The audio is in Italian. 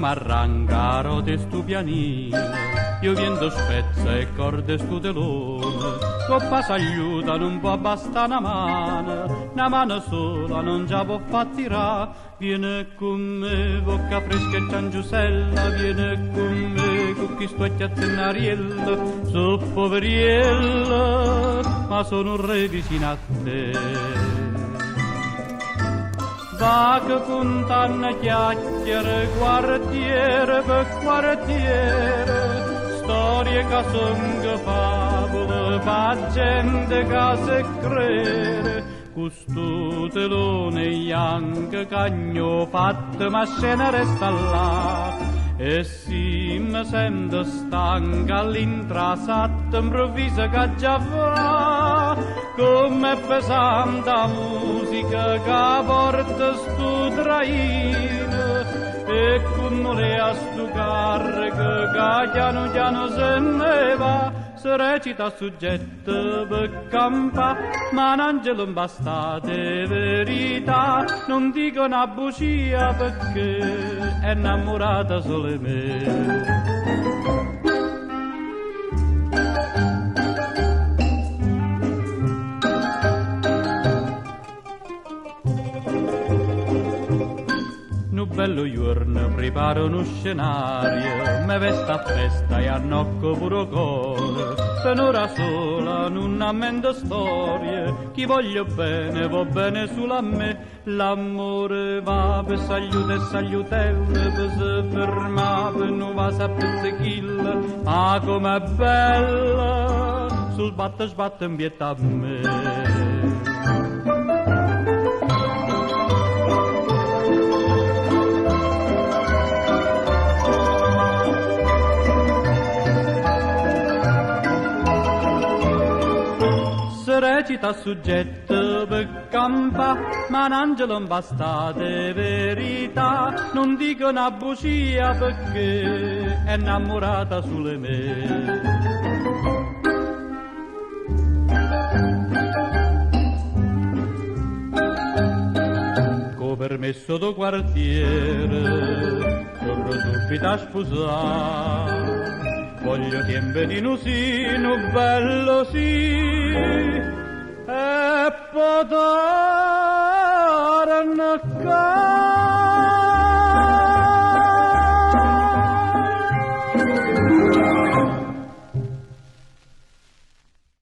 come arrancaro di stu pianino, io viendo spezza e corde stu telone, coppa s'aiuta non può bastare una mano sola non già può far tirare, viene con me, bocca fresca e ciangiusella, viene con me, con chi sto a chiazzennariella, so poveriella, ma sono un re vicino a te. Va che contanna chiacchiere, quartiere per quartiere, storie che son favole, pa gente che se crede, questo telone bianco cagno fatto, ma scena resta là. E si mi sento stanca all'intrasatto improvviso che già fa, come pesante la musica che porta stu traino, e come le a stu carico che piano piano se ne va. Se recita soggetto per campa, ma un angelo bastate verità, non dico una bugia perché è innamorata solo di me. Un bello giorno preparo uno scenario, me vesta a festa e annocco puro cuore, per un'ora sola non ammendo storie, chi voglio bene va bene solo a me, l'amore va per sagliute e sagliutelle, per se ferma per non va a pezzechilla, ma com'è bella, sul sbatte in vietta a me. Recita soggetto per campa, ma un angelo bastate verità, non dico una bugia perché è innamorata solo di me. Co permesso do quartiere, corro subito a sposare, voglio che in sino bello sì, e poter